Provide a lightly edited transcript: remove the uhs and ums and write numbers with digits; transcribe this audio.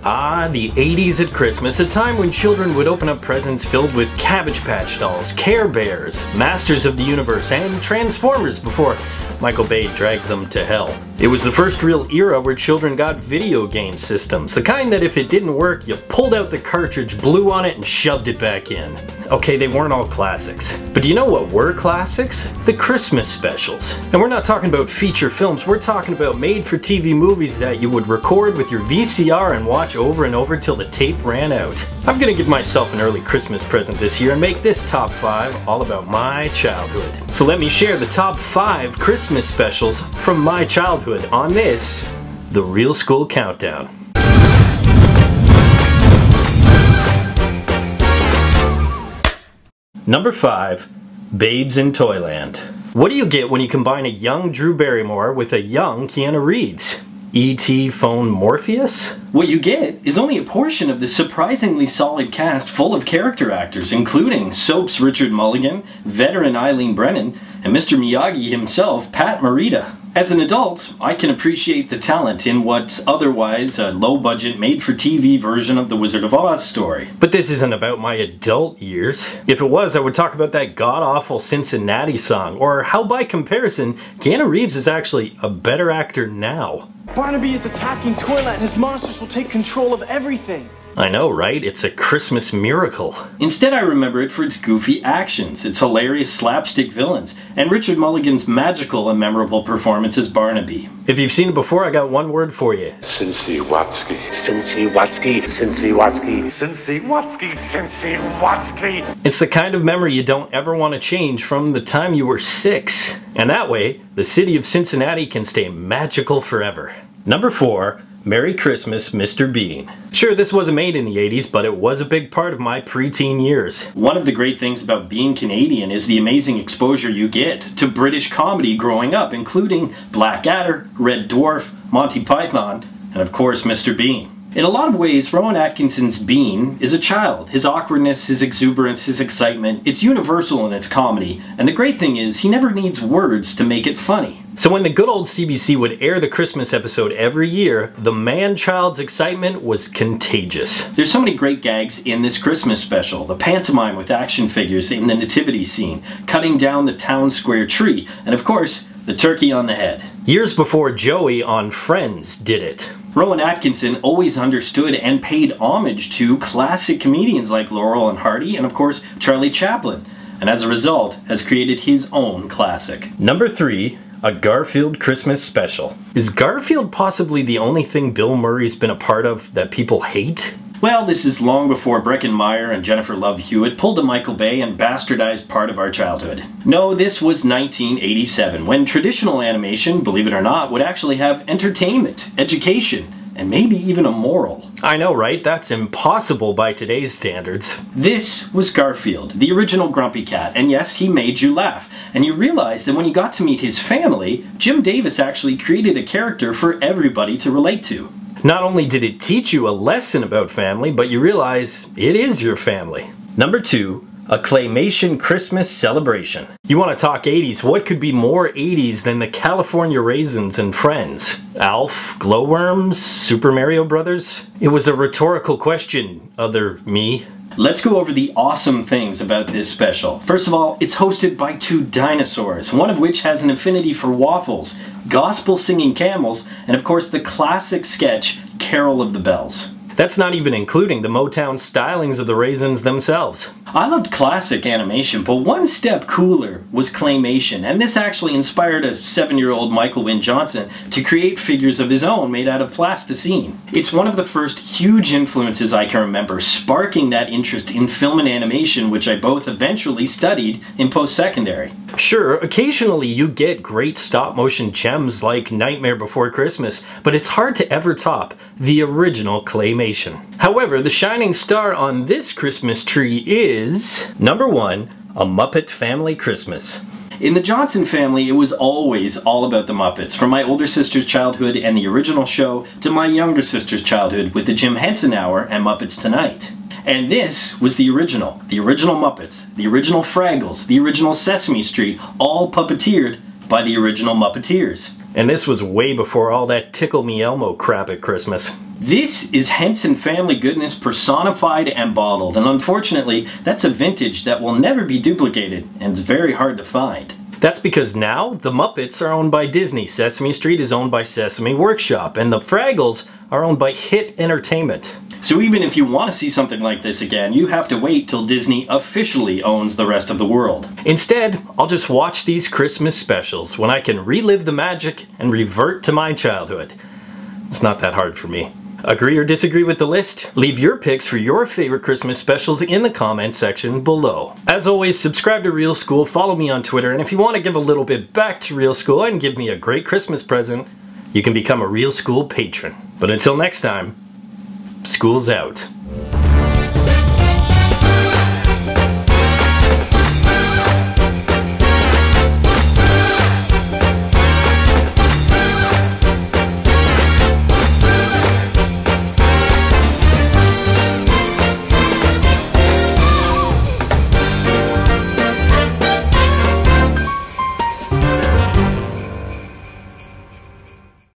Ah, the 80s at Christmas, a time when children would open up presents filled with Cabbage Patch Dolls, Care Bears, Masters of the Universe, and Transformers before Michael Bay dragged them to hell. It was the first real era where children got video game systems, the kind that if it didn't work, you pulled out the cartridge, blew on it, and shoved it back in. Okay, they weren't all classics. But do you know what were classics? The Christmas specials. And we're not talking about feature films, we're talking about made-for-TV movies that you would record with your VCR and watch over and over till the tape ran out. I'm gonna give myself an early Christmas present this year and make this top 5 all about my childhood. So let me share the top 5 Christmas specials from my childhood on this, The Real School Countdown. Number 5, Babes in Toyland. What do you get when you combine a young Drew Barrymore with a young Keanu Reeves? E.T. phone Morpheus? What you get is only a portion of the surprisingly solid cast full of character actors, including Soap's Richard Mulligan, veteran Eileen Brennan, and Mr. Miyagi himself, Pat Morita. As an adult, I can appreciate the talent in what's otherwise a low-budget, made-for-TV version of the Wizard of Oz story. But this isn't about my adult years. If it was, I would talk about that god-awful Cincinnati song, or how by comparison, Keanu Reeves is actually a better actor now. Barnaby is attacking Toyland. His monsters will take control of everything. I know, right? It's a Christmas miracle. Instead, I remember it for its goofy actions, its hilarious slapstick villains, and Richard Mulligan's magical and memorable performance as Barnaby. If you've seen it before, I got one word for you. Cincy-Watsky. Cincy-Watsky. Cincy-Watsky. Cincy-Watsky. Cincy-Watsky. It's the kind of memory you don't ever want to change from the time you were 6. And that way, the city of Cincinnati can stay magical forever. Number 4. Merry Christmas, Mr. Bean. Sure, this wasn't made in the 80s, but it was a big part of my preteen years. One of the great things about being Canadian is the amazing exposure you get to British comedy growing up, including Blackadder, Red Dwarf, Monty Python, and of course Mr. Bean. In a lot of ways, Rowan Atkinson's Bean is a child. His awkwardness, his exuberance, his excitement, it's universal in its comedy, and the great thing is, he never needs words to make it funny. So when the good old CBC would air the Christmas episode every year, the man-child's excitement was contagious. There's so many great gags in this Christmas special. The pantomime with action figures in the nativity scene, cutting down the town square tree, and of course, the turkey on the head. Years before Joey on Friends did it. Rowan Atkinson always understood and paid homage to classic comedians like Laurel and Hardy, and of course, Charlie Chaplin, and as a result, has created his own classic. Number 3. A Garfield Christmas Special. Is Garfield possibly the only thing Bill Murray's been a part of that people hate? Well, this is long before Breckin Meyer and Jennifer Love Hewitt pulled a Michael Bay and bastardized part of our childhood. No, this was 1987, when traditional animation, believe it or not, would actually have entertainment, education, and maybe even a moral. I know, right? That's impossible by today's standards. This was Garfield, the original Grumpy Cat, and yes, he made you laugh. And you realize that when you got to meet his family, Jim Davis actually created a character for everybody to relate to. Not only did it teach you a lesson about family, but you realize it is your family. Number 2. A Claymation Christmas Celebration. You want to talk 80s, what could be more 80s than the California Raisins and Friends? Alf, Glowworms, Super Mario Brothers? It was a rhetorical question, other me. Let's go over the awesome things about this special. First of all, it's hosted by 2 dinosaurs, one of which has an affinity for waffles, gospel-singing camels, and of course the classic sketch, Carol of the Bells. That's not even including the Motown stylings of the Raisins themselves. I loved classic animation, but one step cooler was Claymation, and this actually inspired a 7-year-old Michael Wynne Johnson to create figures of his own made out of plasticine. It's one of the first huge influences I can remember, sparking that interest in film and animation, which I both eventually studied in post-secondary. Sure, occasionally you get great stop-motion gems like Nightmare Before Christmas, but it's hard to ever top the original Claymation. However, the shining star on this Christmas tree is number 1, A Muppet Family Christmas. In the Johnson family, it was always all about the Muppets, from my older sister's childhood and the original show to my younger sister's childhood with the Jim Henson Hour and Muppets Tonight. And this was the original Muppets, the original Fraggles, the original Sesame Street, all puppeteered by the original Muppeteers. And this was way before all that Tickle Me Elmo crap at Christmas. This is Henson family goodness personified and bottled, and unfortunately, that's a vintage that will never be duplicated, and it's very hard to find. That's because now, the Muppets are owned by Disney, Sesame Street is owned by Sesame Workshop, and the Fraggles are owned by Hit Entertainment. So even if you want to see something like this again, you have to wait till Disney officially owns the rest of the world. Instead, I'll just watch these Christmas specials when I can relive the magic and revert to my childhood. It's not that hard for me. Agree or disagree with the list? Leave your picks for your favorite Christmas specials in the comment section below. As always, subscribe to Real School, follow me on Twitter, and if you want to give a little bit back to Real School and give me a great Christmas present, you can become a Real School patron. But until next time, school's out.